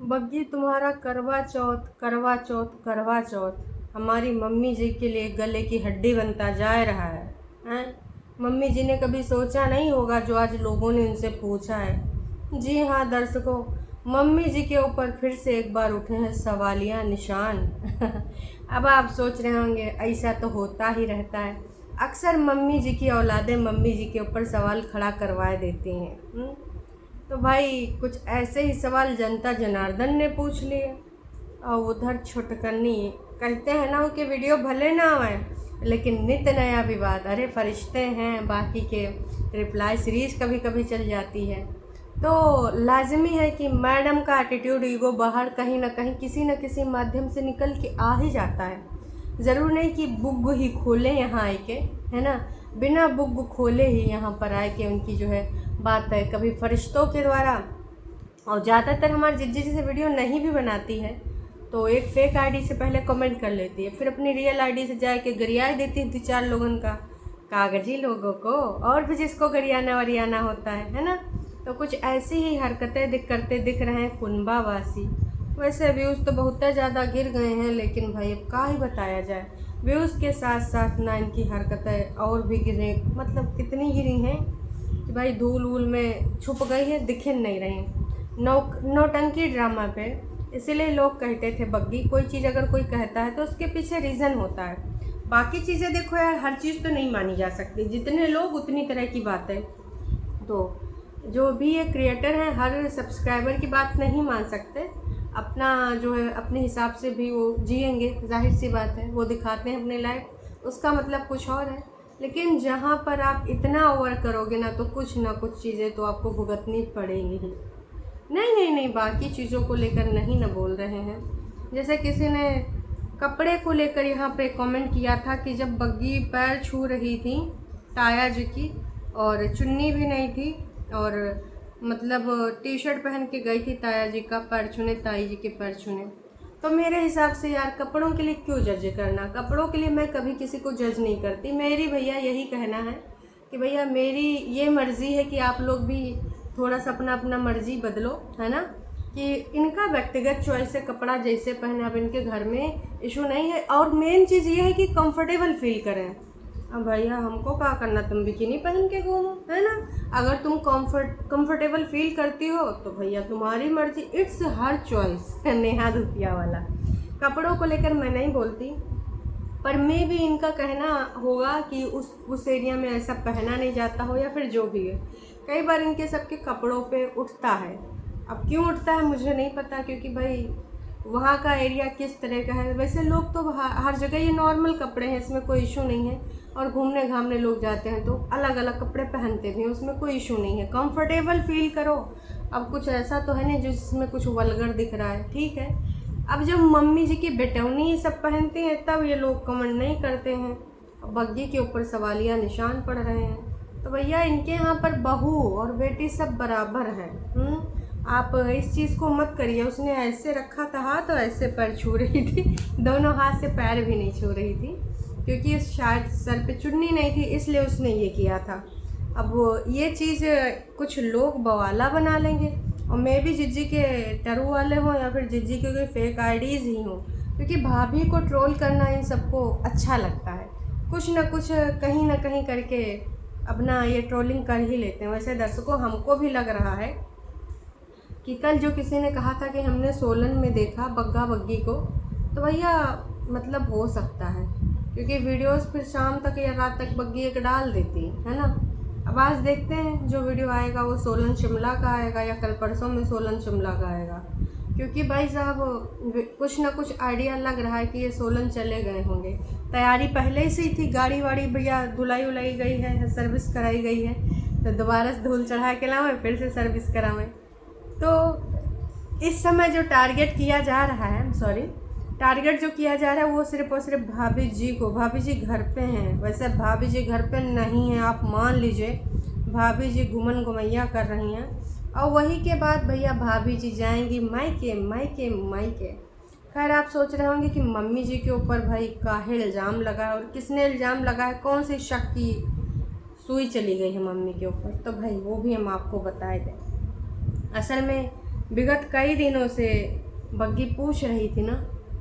बग्गी तुम्हारा करवा चौथ करवा चौथ करवा चौथ हमारी मम्मी जी के लिए गले की हड्डी बनता जा रहा है। हैं? मम्मी जी ने कभी सोचा नहीं होगा जो आज लोगों ने उनसे पूछा है। जी हाँ दर्शकों, मम्मी जी के ऊपर फिर से एक बार उठे हैं सवालिया निशान। अब आप सोच रहे होंगे ऐसा तो होता ही रहता है, अक्सर मम्मी जी की औलादें मम्मी जी के ऊपर सवाल खड़ा करवाए देती हैं। तो भाई कुछ ऐसे ही सवाल जनता जनार्दन ने पूछ लिए। और उधर छुटकन्नी कहते हैं ना कि वीडियो भले ना आए लेकिन नित नया विवाद, अरे फरिश्ते हैं, बाकी के रिप्लाई सीरीज कभी कभी चल जाती है। तो लाजमी है कि मैडम का एटीट्यूड ईगो बाहर कहीं ना कहीं किसी न किसी माध्यम से निकल के आ ही जाता है। ज़रूर नहीं कि बुग ही खोले यहाँ आए के, है ना, बिना बुग खोले ही यहाँ पर आए के उनकी जो है बात है कभी फरिश्तों के द्वारा। और ज़्यादातर हमारी जिज्जी जी से वीडियो नहीं भी बनाती है तो एक फेक आईडी से पहले कमेंट कर लेती है, फिर अपनी रियल आईडी से जाके गरियाई देती है 2-4 लोगों का, कागजी लोगों को, और भी जिसको गरियाना वरियाना होता है ना। तो कुछ ऐसी ही हरकतें करते दिख रहे हैं कुनबा वासी। वैसे व्यूज़ तो बहुत ज़्यादा गिर गए हैं, लेकिन भाई अब क्या ही बताया जाए, व्यूज़ के साथ साथ ना इनकी हरकतें और भी गिरे, मतलब कितनी गिरी हैं कि भाई धूल वूल में छुप गई है, दिख नहीं रही। नौटंकी ड्रामा पे इसीलिए लोग कहते थे बग्गी कोई चीज़ अगर कोई कहता है तो उसके पीछे रीज़न होता है। बाकी चीज़ें देखो यार, हर चीज़ तो नहीं मानी जा सकती, जितने लोग उतनी तरह की बातें। तो जो भी ये क्रिएटर हैं हर सब्सक्राइबर की बात नहीं मान सकते, अपना जो है अपने हिसाब से भी वो जिएंगे, जाहिर सी बात है, वो दिखाते हैं अपने लाइफ, उसका मतलब कुछ और है। लेकिन जहाँ पर आप इतना ओवर करोगे ना तो कुछ ना कुछ चीज़ें तो आपको भुगतनी पड़ेंगी ही। नहीं नहीं नहीं, बाकी चीज़ों को लेकर नहीं ना बोल रहे हैं। जैसे किसी ने कपड़े को लेकर यहाँ पे कमेंट किया था कि जब बग्गी पैर छू रही थी ताया जी की और चुन्नी भी नहीं थी और मतलब टी शर्ट पहन के गई थी ताया जी का पैर छूने, ताई जी के पैर छूने, तो मेरे हिसाब से यार कपड़ों के लिए क्यों जज करना। कपड़ों के लिए मैं कभी किसी को जज नहीं करती, मेरी भैया यही कहना है कि भैया मेरी ये मर्ज़ी है कि आप लोग भी थोड़ा सा अपना अपना मर्ज़ी बदलो, है ना, कि इनका व्यक्तिगत चॉइस है कपड़ा जैसे पहने, अब इनके घर में इशू नहीं है। और मेन चीज़ ये है कि कंफर्टेबल फील करें। अब भैया हमको क्या करना, तुम बिकिनी पहन के घूमो, है ना, अगर तुम कंफर्टेबल फील करती हो तो भैया तुम्हारी मर्जी, it's her choice. Neha Dhupia वाला कपड़ों को लेकर मैं नहीं बोलती, पर मैं भी इनका कहना होगा कि उस एरिया में ऐसा पहना नहीं जाता हो या फिर जो भी है, कई बार इनके सबके कपड़ों पे उठता है। अब क्यों उठता है मुझे नहीं पता, क्योंकि भाई वहाँ का एरिया किस तरह का है। वैसे लोग तो हर जगह ये नॉर्मल कपड़े हैं, इसमें कोई इशू नहीं है, और घूमने घामने लोग जाते हैं तो अलग अलग कपड़े पहनते भी हैं, उसमें कोई इशू नहीं है, कंफर्टेबल फील करो। अब कुछ ऐसा तो है नहीं जिसमें कुछ वल्गर दिख रहा है, ठीक है। अब जब मम्मी जी की बेटौनी ये सब पहनती हैं तब ये लोग कमेंट नहीं करते हैं, बग्गी के ऊपर सवालिया निशान पड़ रहे हैं। तो भैया इनके यहाँ पर बहू और बेटी सब बराबर हैं। आप इस चीज़ को मत करिए। उसने ऐसे रखा था हाथ तो ऐसे पैर छू रही थी, दोनों हाथ से पैर भी नहीं छू रही थी, क्योंकि शायद सर पे चुन्नी नहीं थी इसलिए उसने ये किया था। अब ये चीज़ कुछ लोग बवाला बना लेंगे, और मैं भी जिज्जी के टरू वाले हों या फिर जिज्जी के कोई फेक आईडीज़ ही हों, क्योंकि भाभी को ट्रोल करना इन सबको अच्छा लगता है, कुछ ना कुछ कहीं ना कहीं करके अपना ये ट्रोलिंग कर ही लेते हैं। वैसे दर्शकों हमको भी लग रहा है कि कल जो किसी ने कहा था कि हमने सोलन में देखा बग्गा बग्गी को, तो भैया मतलब हो सकता है, क्योंकि वीडियोस फिर शाम तक या रात तक बग्गी एक डाल देती है ना। अब आज देखते हैं जो वीडियो आएगा वो सोलन शिमला का आएगा या कल परसों में सोलन शिमला का आएगा, क्योंकि भाई साहब कुछ ना कुछ आइडिया लग रहा है कि ये सोलन चले गए होंगे। तैयारी पहले से ही थी, गाड़ी वाड़ी भैया धुलाई उलाई गई है, सर्विस कराई गई है, तो दोबारा से धूल चढ़ा के लाएँ फिर से सर्विस कराएँ। तो इस समय जो टारगेट किया जा रहा है, टारगेट जो किया जा रहा है वो सिर्फ और सिर्फ भाभी जी को। भाभी जी घर पे हैं, वैसे भाभी जी घर पे नहीं हैं, आप मान लीजिए भाभी जी घुमन घुमैया कर रही हैं, और वही के बाद भैया भाभी जी जाएंगी मायके मायके मायके। खैर आप सोच रहे होंगे कि मम्मी जी के ऊपर भाई काहे इल्ज़ाम लगा है और किसने इल्ज़ाम लगाया, कौन सी शक की सुई चली गई है मम्मी के ऊपर, तो भाई वो भी हम आपको बताए दें। असल में विगत कई दिनों से बग्गी पूछ रही थी ना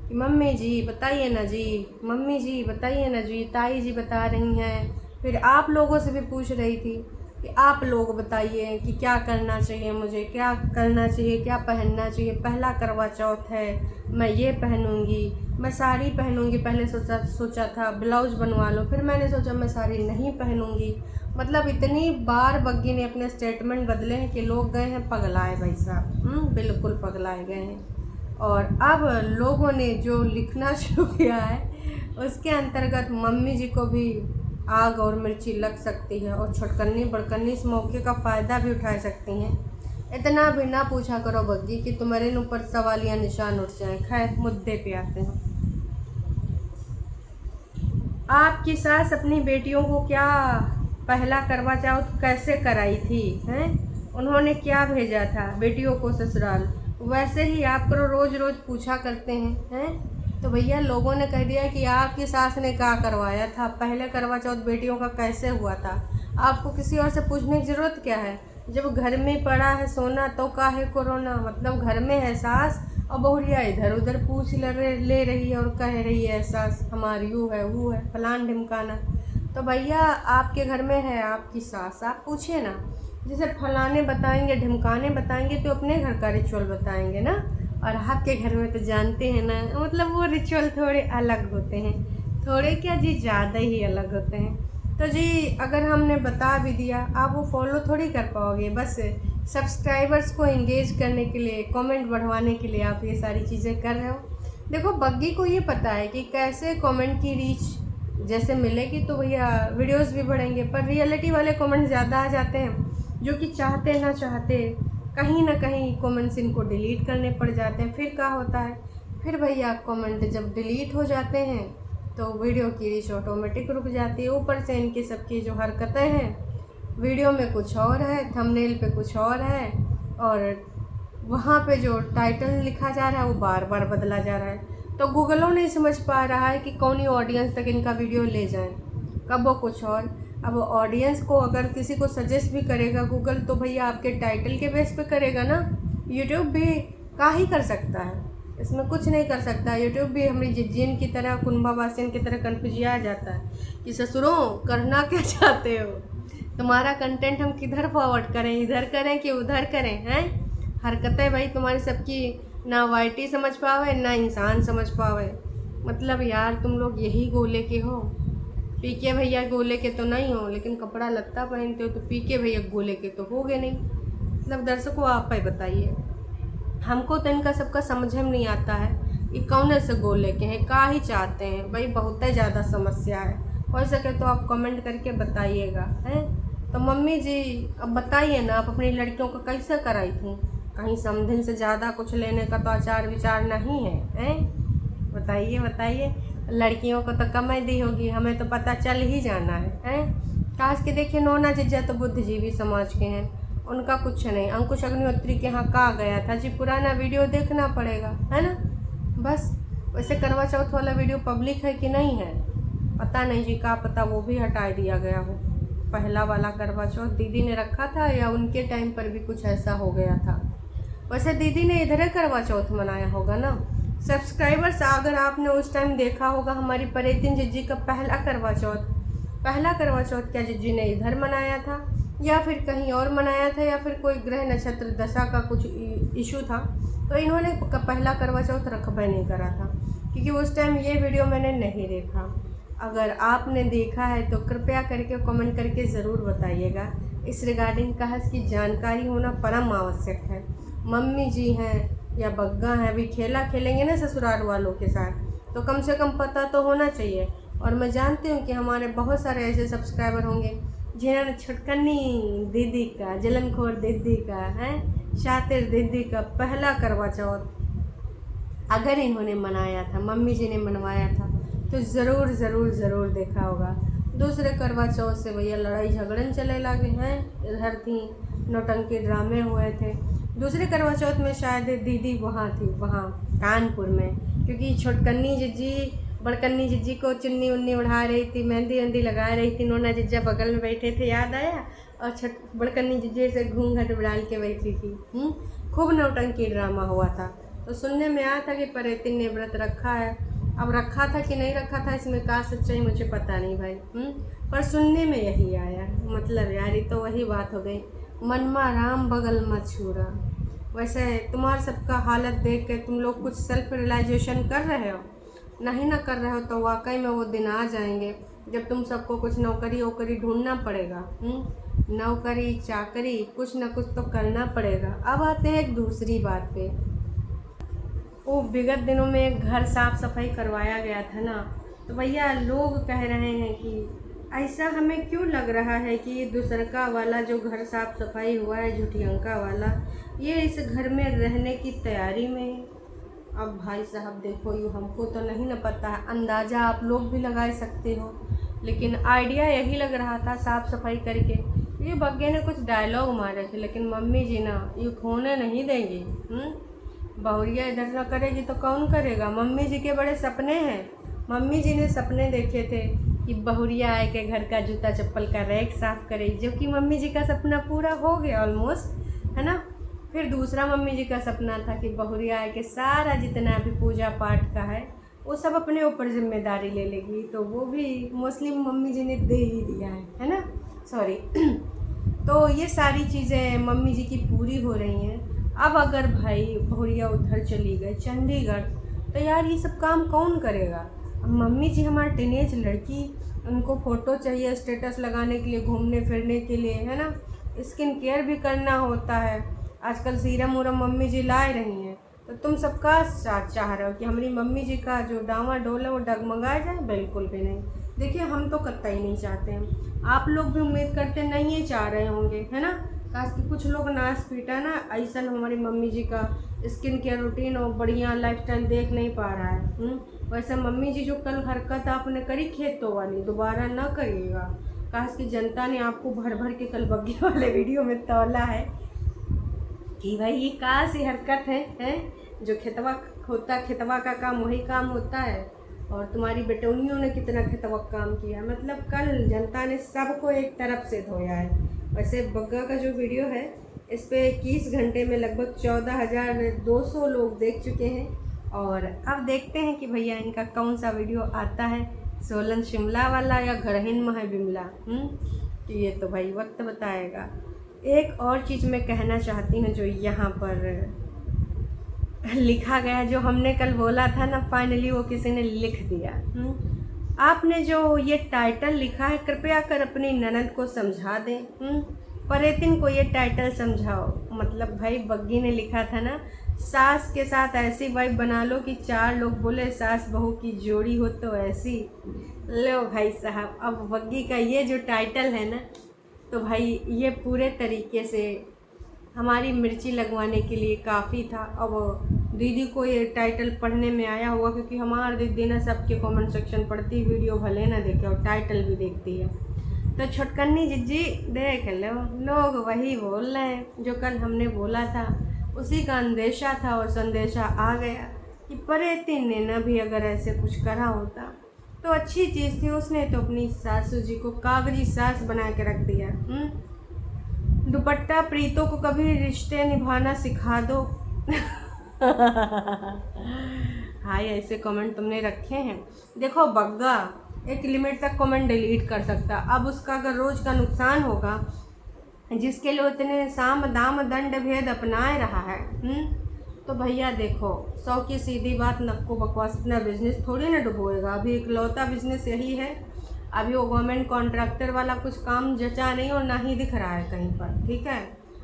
कि मम्मी जी बताइए ना जी, मम्मी जी बताइए ना जी, ताई जी बता रही हैं, फिर आप लोगों से भी पूछ रही थी कि आप लोग बताइए कि क्या करना चाहिए, मुझे क्या करना चाहिए, क्या पहनना चाहिए। पहला करवा चौथ है, मैं ये पहनूंगी, मैं साड़ी पहनूंगी। पहले सोचा था ब्लाउज़ बनवा लो, फिर मैंने सोचा मैं साड़ी नहीं पहनूंगी। मतलब इतनी बार बग्गी ने अपने स्टेटमेंट बदले हैं कि लोग गए हैं पगलाए भाई साहब, बिल्कुल पगलाए गए हैं। और अब लोगों ने जो लिखना शुरू किया है उसके अंतर्गत मम्मी जी को भी आग और मिर्ची लग सकती है और छोटकन्नी बड़कन्नी इस मौके का फ़ायदा भी उठा सकती हैं। इतना भी ना पूछा करो बग्गी कि तुम्हारे ऊपर सवालिया निशान उठ जाए। खैर मुद्दे पे आते हैं। आपकी सास अपनी बेटियों को क्या पहला करवा चौथ कैसे कराई थी हैं? उन्होंने क्या भेजा था बेटियों को ससुराल? वैसे ही आप करो रोज़ रोज़ पूछा करते हैं। तो भैया लोगों ने कह दिया कि आपकी सास ने क्या करवाया था, पहले करवा चौथ बेटियों का कैसे हुआ था। आपको किसी और से पूछने की ज़रूरत क्या है? जब घर में पड़ा है सोना तो काहे कोरोना। मतलब घर में है सास और बहुरिया इधर उधर पूछ ले रही है और कह रही है सास हमारी यूँ है वो है फलान ढिमकाना। तो भैया आपके घर में है आपकी सास, आप पूछिए ना। जैसे फलाने बताएंगे ढिमकाने बताएंगे तो अपने घर का रिचुअल बताएंगे ना, और आपके घर में तो जानते हैं ना, मतलब वो रिचुअल थोड़े अलग होते हैं, थोड़े क्या जी ज़्यादा ही अलग होते हैं। तो जी अगर हमने बता भी दिया आप वो फॉलो थोड़ी कर पाओगे। बस सब्सक्राइबर्स को एंगेज करने के लिए, कमेंट बढ़वाने के लिए आप ये सारी चीज़ें कर रहे हो। देखो बग्गी को ये पता है कि कैसे कमेंट की रीच जैसे मिलेगी तो भैया वीडियोस भी बढ़ेंगे, पर रियलिटी वाले कमेंट ज़्यादा आ जाते हैं जो कि चाहते ना चाहते कहीं ना कहीं कमेंट्स इनको डिलीट करने पड़ जाते हैं। फिर क्या होता है, फिर भैया कमेंट जब डिलीट हो जाते हैं तो वीडियो की रीच ऑटोमेटिक रुक जाती है। ऊपर से इनकी सबकी जो हरकतें हैं, वीडियो में कुछ और है, थंबनेल पे कुछ और है, और वहाँ पे जो टाइटल लिखा जा रहा है वो बार बार बदला जा रहा है। तो गूगलों नहीं समझ पा रहा है कि कौन ही ऑडियंस तक इनका वीडियो ले जाए, कब वो कुछ और। अब ऑडियंस को अगर किसी को सजेस्ट भी करेगा गूगल तो भैया आपके टाइटल के बेस पे करेगा ना। यूट्यूब भी का ही कर सकता है, इसमें कुछ नहीं कर सकता। यूट्यूब भी हमारी जिज्जिन की तरह, कुंभा वासिन की तरह कन्फ्यूजिया जाता है कि ससुरों करना क्या चाहते हो, तुम्हारा कंटेंट हम किधर फॉरवर्ड करें, इधर करें कि उधर करें हैं। हरकतें भाई तुम्हारी सबकी ना वाईटी समझ पावे ना इंसान समझ पावे। मतलब यार तुम लोग यही गोले के हो। पीके भैया गोले के तो नहीं हो, लेकिन कपड़ा लत्ता पहनते हो तो पीके भैया गोले के तो होगे नहीं। मतलब दर्शकों आप ही बताइए, हमको तो इनका सबका समझ में नहीं आता है कि कौन से गोले के हैं, का ही चाहते हैं भाई। बहुत ही ज़्यादा समस्या है, हो सके तो आप कमेंट करके बताइएगा हैं। तो मम्मी जी अब बताइए ना, आप अपनी लड़कियों को कैसे कराई थी? कहीं समधिन से ज़्यादा कुछ लेने का तो आचार विचार नहीं है हैं? बताइए बताइए। लड़कियों को तो कम ही दी होगी, हमें तो पता चल ही जाना है। खास के देखिए नोना जीजा तो बुद्धिजीवी समाज के हैं, उनका कुछ नहीं। अंकुश अग्निहोत्री के यहाँ कहा गया था जी, पुराना वीडियो देखना पड़ेगा है ना। बस वैसे करवा चौथ वाला वीडियो पब्लिक है कि नहीं है पता नहीं जी, का पता वो भी हटा दिया गया हो। पहला वाला करवा चौथ दीदी ने रखा था या उनके टाइम पर भी कुछ ऐसा हो गया था। वैसे दीदी ने इधर करवा चौथ मनाया होगा ना। सब्सक्राइबर्स अगर आपने उस टाइम देखा होगा हमारी परेतिन जिज्जी का पहला करवा चौथ क्या जिज्जी ने इधर मनाया था या फिर कहीं और मनाया था, या फिर कोई ग्रह नक्षत्र दशा का कुछ इशू था तो इन्होंने पहला करवा चौथ रखबे नहीं करा था, क्योंकि उस टाइम ये वीडियो मैंने नहीं देखा। अगर आपने देखा है तो कृपया करके कमेंट करके ज़रूर बताइएगा। इस रिगार्डिंग कहास की जानकारी होना परम आवश्यक है। मम्मी जी हैं या बग्गा हैं, अभी खेला खेलेंगे ना ससुराल वालों के साथ तो कम से कम पता तो होना चाहिए। और मैं जानती हूँ कि हमारे बहुत सारे ऐसे सब्सक्राइबर होंगे जिन्होंने छुटकनी दीदी का, जलनखोर दीदी का है, शातिर दीदी का पहला करवा चौथ अगर इन्होंने मनाया था, मम्मी जी ने मनवाया था तो ज़रूर ज़रूर ज़रूर देखा होगा। दूसरे करवा चौथ से भैया लड़ाई झगड़न चले लगे हैं, इधर थी नौटंकी ड्रामे हुए थे। दूसरे करवा चौथ में शायद दीदी वहाँ थी, वहाँ कानपुर में, क्योंकि छोटकन्नी जिज्जी बड़कन्नी जिज्जी को चुन्नी उन्नी उड़ा रही थी, मेहंदी वहंदी लगा रही थी, नोना जिज्जा बगल में बैठे थे याद आया, और बड़कन्नी जिज्जे से घूंघट डाल के बैठी थी। खूब नौटंकी ड्रामा हुआ था। तो सुनने में आया था कि परेतिन ने व्रत रखा है। अब रखा था कि नहीं रखा था इसमें का सच्चाई मुझे पता नहीं भाई, पर सुनने में यही आया। मतलब यार ये तो वही बात हो गई, मनमा राम बगल मत छूरा। वैसे तुम्हारा सबका हालत देख के तुम लोग कुछ सेल्फ रियलाइजेशन कर रहे हो? नहीं ना कर रहे हो तो वाकई में वो दिन आ जाएंगे जब तुम सबको कुछ नौकरी वोकरी ढूंढना पड़ेगा। नौकरी चाकरी कुछ ना कुछ तो करना पड़ेगा। अब आते हैं एक दूसरी बात पे। वो विगत दिनों में एक घर साफ सफाई करवाया गया था ना, तो भैया लोग कह रहे हैं कि ऐसा हमें क्यों लग रहा है कि ये दूसरका वाला जो घर साफ सफाई हुआ है झुठियंका वाला, ये इस घर में रहने की तैयारी में है। अब भाई साहब देखो, यूँ हमको तो नहीं ना पता है, अंदाज़ा आप लोग भी लगा सकते हो, लेकिन आइडिया यही लग रहा था साफ़ सफाई करके। ये बग्गे ने कुछ डायलॉग मारे थे, लेकिन मम्मी जी ना ये खोने नहीं देंगी। बहुरिया इधर ना करेगी तो कौन करेगा? मम्मी जी के बड़े सपने हैं। मम्मी जी ने सपने देखे थे कि बहुरिया आए के घर का जूता चप्पल का रैक साफ़ करे, जो कि मम्मी जी का सपना पूरा हो गया ऑलमोस्ट, है ना। फिर दूसरा मम्मी जी का सपना था कि बहुरिया आए के सारा जितना भी पूजा पाठ का है वो सब अपने ऊपर जिम्मेदारी ले लेगी, तो वो भी मोस्टली मम्मी जी ने दे ही दिया है ना, सॉरी। तो ये सारी चीज़ें मम्मी जी की पूरी हो रही हैं। अब अगर भाई बहुरिया उधर चली गई चंडीगढ़, तो यार ये सब काम कौन करेगा? अब मम्मी जी हमारी टीनेज लड़की, उनको फ़ोटो चाहिए स्टेटस लगाने के लिए, घूमने फिरने के लिए, है ना। स्किन केयर भी करना होता है, आजकल सीरम उरम मम्मी जी ला रही हैं। तो तुम सबका साथ चाह रहे हो कि हमारी मम्मी जी का जो डामाडोल है वो डगमगाया जाए? बिल्कुल भी नहीं। देखिए हम तो कतई नहीं चाहते हैं, आप लोग भी उम्मीद करते नहीं ये चाह रहे होंगे, है ना। खास कि कुछ लोग नाच पीटा ना ऐसा हमारी मम्मी जी का स्किन केयर रूटीन और बढ़िया लाइफस्टाइल देख नहीं पा रहा है। वैसे मम्मी जी जो कल हरकत आपने करी खेतों वाली दोबारा ना करिएगा। खास कि जनता ने आपको भर भर के कल बग्गी वाले वीडियो में तौला है कि भाई ये कहाँ सी हरकत है जो खेतवा होता, खेतवा का काम वही काम होता है, और तुम्हारी बेटौनियों ने कितना खेतवा काम किया। मतलब कल जनता ने सबको एक तरफ से धोया है। वैसे बग्गा का जो वीडियो है इस पे 21 घंटे में लगभग 14,200 लोग देख चुके हैं। और अब देखते हैं कि भैया इनका कौन सा वीडियो आता है, सोलन शिमला वाला या घरहिन मह बिमला। कि ये तो भाई वक्त बताएगा। एक और चीज़ मैं कहना चाहती हूँ जो यहाँ पर लिखा गया, जो हमने कल बोला था ना, फाइनली वो किसी ने लिख दिया। आपने जो ये टाइटल लिखा है कृपया कर अपनी ननद को समझा दें। परेतिन को ये टाइटल समझाओ। मतलब भाई बग्गी ने लिखा था ना, सास के साथ ऐसी वाइफ बना लो कि 4 लोग बोले सास बहू की जोड़ी हो तो ऐसी। लो भाई साहब, अब बग्गी का ये जो टाइटल है ना, तो भाई ये पूरे तरीके से हमारी मिर्ची लगवाने के लिए काफ़ी था। अब दीदी को ये टाइटल पढ़ने में आया होगा, क्योंकि हमारी दीदी ना सबके कमेंट सेक्शन पढ़ती, वीडियो भले ना देखे और टाइटल भी देखती है। तो छोटकन्नी जिज्जी देख लो, लोग वही बोल रहे हैं जो कल हमने बोला था, उसी का अंदेशा था और संदेशा आ गया कि परेतिन ने ना भी अगर ऐसे कुछ करा होता तो अच्छी चीज़ थी। उसने तो अपनी सासू जी को कागजी सास बना के रख दिया। दुपट्टा प्रीतों को कभी रिश्ते निभाना सिखा दो। हाय ऐसे कमेंट तुमने रखे हैं। देखो बग्गा एक लिमिट तक कमेंट डिलीट कर सकता, अब उसका अगर रोज़ का नुकसान होगा, जिसके लिए इतने साम दाम दंड भेद अपनाए रहा है, तो भैया देखो 100 की सीधी बात, नक्को बकवास इतना बिजनेस थोड़ी ना डुबोएगा। अभी इकलौता बिजनेस यही है। अभी वो गवर्नमेंट कॉन्ट्रैक्टर वाला कुछ काम जचा नहीं और ना ही दिख रहा है कहीं पर, ठीक है।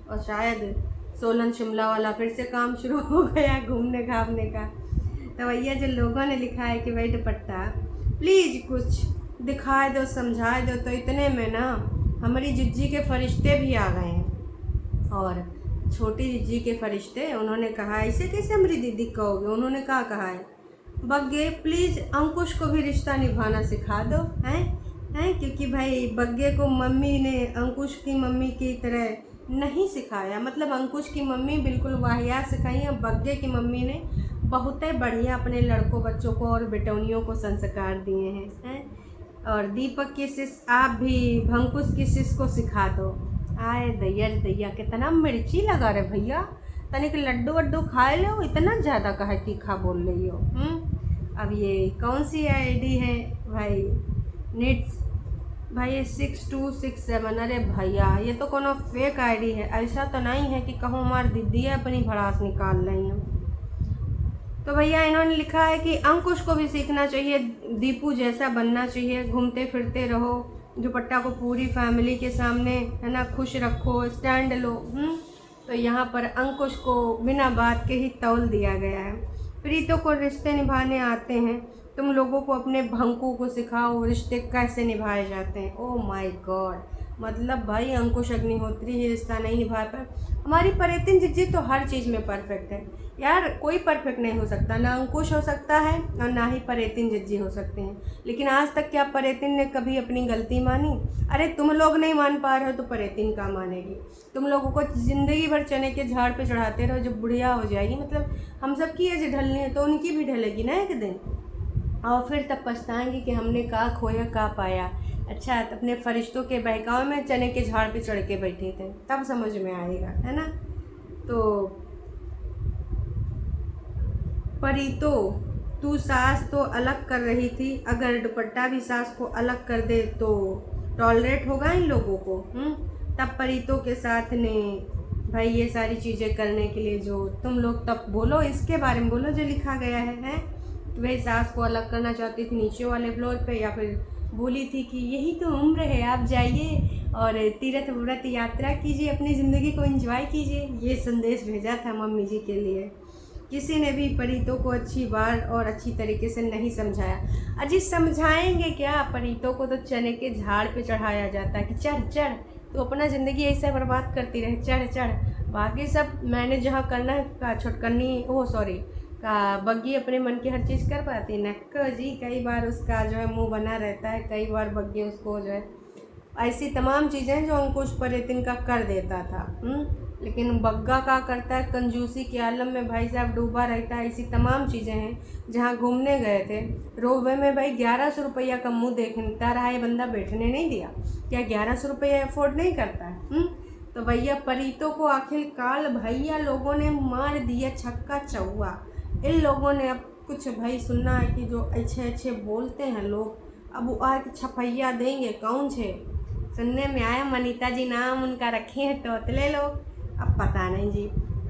और शायद सोलन शिमला वाला फिर से काम शुरू हो गया घूमने घामने का। तो भैया जो लोगों ने लिखा है कि भाई दुपट्टा प्लीज़ कुछ दिखाए दो समझाए दो, तो इतने में ना हमारी जिज्जी के फरिश्ते भी आ गए हैं। और छोटी जिज्जी के फरिश्ते उन्होंने कहा ऐसे कैसे हमारी दीदी कहोगे, उन्होंने क्या कहा है, बग्गे प्लीज़ अंकुश को भी रिश्ता निभाना सिखा दो। हैं क्योंकि भाई बग्गे को मम्मी ने अंकुश की मम्मी की तरह नहीं सिखाया। मतलब अंकुश की मम्मी बिल्कुल वाहियात सिखाई है, बग्गे की मम्मी ने बहुत बढ़िया अपने लड़कों बच्चों को और बेटौनियों को संस्कार दिए हैं। और दीपक की शिष्य आप भी भंकुश की शिष्य को सिखा दो। आए दैया दैया कितना मिर्ची लगा रहे भैया, तनिक लड्डू वड्डू खाए लो, इतना ज़्यादा काहे तीखा बोल रही हो। अब ये कौन सी आईडी है भाई? नेट्स भाई 6267। अरे भैया ये तो कोनो फेक आईडी है, ऐसा तो नहीं है कि कहूँ हमारी दीदी अपनी भड़ास निकाल रही हैं। तो भैया इन्होंने लिखा है कि अंकुश को भी सीखना चाहिए, दीपू जैसा बनना चाहिए, घूमते फिरते रहो, दुपट्टा को पूरी फैमिली के सामने है ना खुश रखो, स्टैंड लो। तो यहाँ पर अंकुश को बिना बात के ही तौल दिया गया है। प्रीतों को रिश्ते निभाने आते हैं, तुम लोगों को अपने भंकू को सिखाओ रिश्ते कैसे निभाए जाते हैं। ओह माय गॉड, मतलब भाई अंकुश अग्निहोत्री ही रिश्ता नहीं निभा पाए। हमारी परितिन जिज्जी तो हर चीज़ में परफेक्ट है यार, कोई परफेक्ट नहीं हो सकता, ना अंकुश हो सकता है और ना ही परितिन जिज्जी हो सकते हैं। लेकिन आज तक क्या परितिन ने कभी अपनी गलती मानी? अरे तुम लोग नहीं मान पा रहे हो तो परितिन का मानेगी? तुम लोगों को ज़िंदगी भर चने के झाड़ पे चढ़ाते रहो, जब बुढ़िया हो जाएगी, मतलब हम सब की एज ढलनी है तो उनकी भी ढलेगी ना एक दिन, और फिर तब पछताएंगे कि हमने का खोया का पाया। अच्छा, तो अपने फरिश्तों के बहकावे में चने के झाड़ पे चढ़ के बैठे थे, तब समझ में आएगा, है ना। तो परीतो, तू सास तो अलग कर रही थी, अगर दुपट्टा भी सास को अलग कर दे तो टॉलरेट होगा इन लोगों को। तब परीतो के साथ ने भाई ये सारी चीज़ें करने के लिए जो तुम लोग तब बोलो, इसके बारे में बोलो जो लिखा गया है कि भाई सास को अलग करना चाहती थी नीचे वाले फ्लोर पे, या फिर बोली थी कि यही तो उम्र है, आप जाइए और तीर्थ व्रत यात्रा कीजिए, अपनी ज़िंदगी को एंजॉय कीजिए। ये संदेश भेजा था मम्मी जी के लिए। किसी ने भी परीतों को अच्छी बार और अच्छी तरीके से नहीं समझाया। अजी समझाएंगे क्या? परीतों को तो चने के झाड़ पे चढ़ाया जाता है कि चढ़ चढ़, तो अपना ज़िंदगी ऐसे बर्बाद करती रहे, चढ़ चढ़। बाकी सब मैंने जहाँ करना है का छोटकन्नी का बग्गी अपने मन की हर चीज़ कर पाती नक्को जी। कई बार उसका जो है मुंह बना रहता है, कई बार बग्गी उसको जो है ऐसी तमाम चीज़ें जो अंकुश परितिन का कर देता था। लेकिन बग्गा का करता है, कंजूसी के आलम में भाई साहब डूबा रहता है। ऐसी तमाम चीज़ें हैं। जहाँ घूमने गए थे रोपवे में भाई 1100 रुपया का मुँह देखता रहा, ये बंदा बैठने नहीं दिया। क्या 1100 रुपया अफोर्ड नहीं करता है? तो भैया परीतों को आखिरकार भैया लोगों ने मार दिया छक्का चौवा। इन लोगों ने अब कुछ भाई सुनना है कि जो अच्छे अच्छे बोलते हैं लोग, अब वो आके छपैया देंगे कौन छे। सुनने में आया मनीता जी नाम उनका रखे हैं तोतले लोग, अब पता नहीं जी,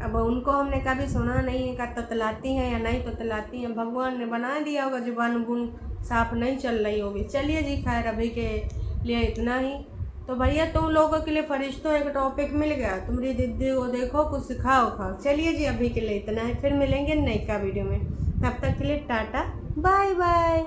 अब उनको हमने कभी सुना नहीं है का ततलाती हैं या नहीं ततलाती हैं। भगवान ने बना दिया होगा, जुबान गुण साफ नहीं चल रही होगी। चलिए जी, खैर अभी के लिए इतना ही। तो भैया तुम लोगों के लिए फरिश्तों एक टॉपिक मिल गया, तुम्हारी दीदी को देखो कुछ सिखाओ खाओ। चलिए जी, अभी के लिए इतना है, फिर मिलेंगे नई का वीडियो में। तब तक के लिए टाटा बाय बाय।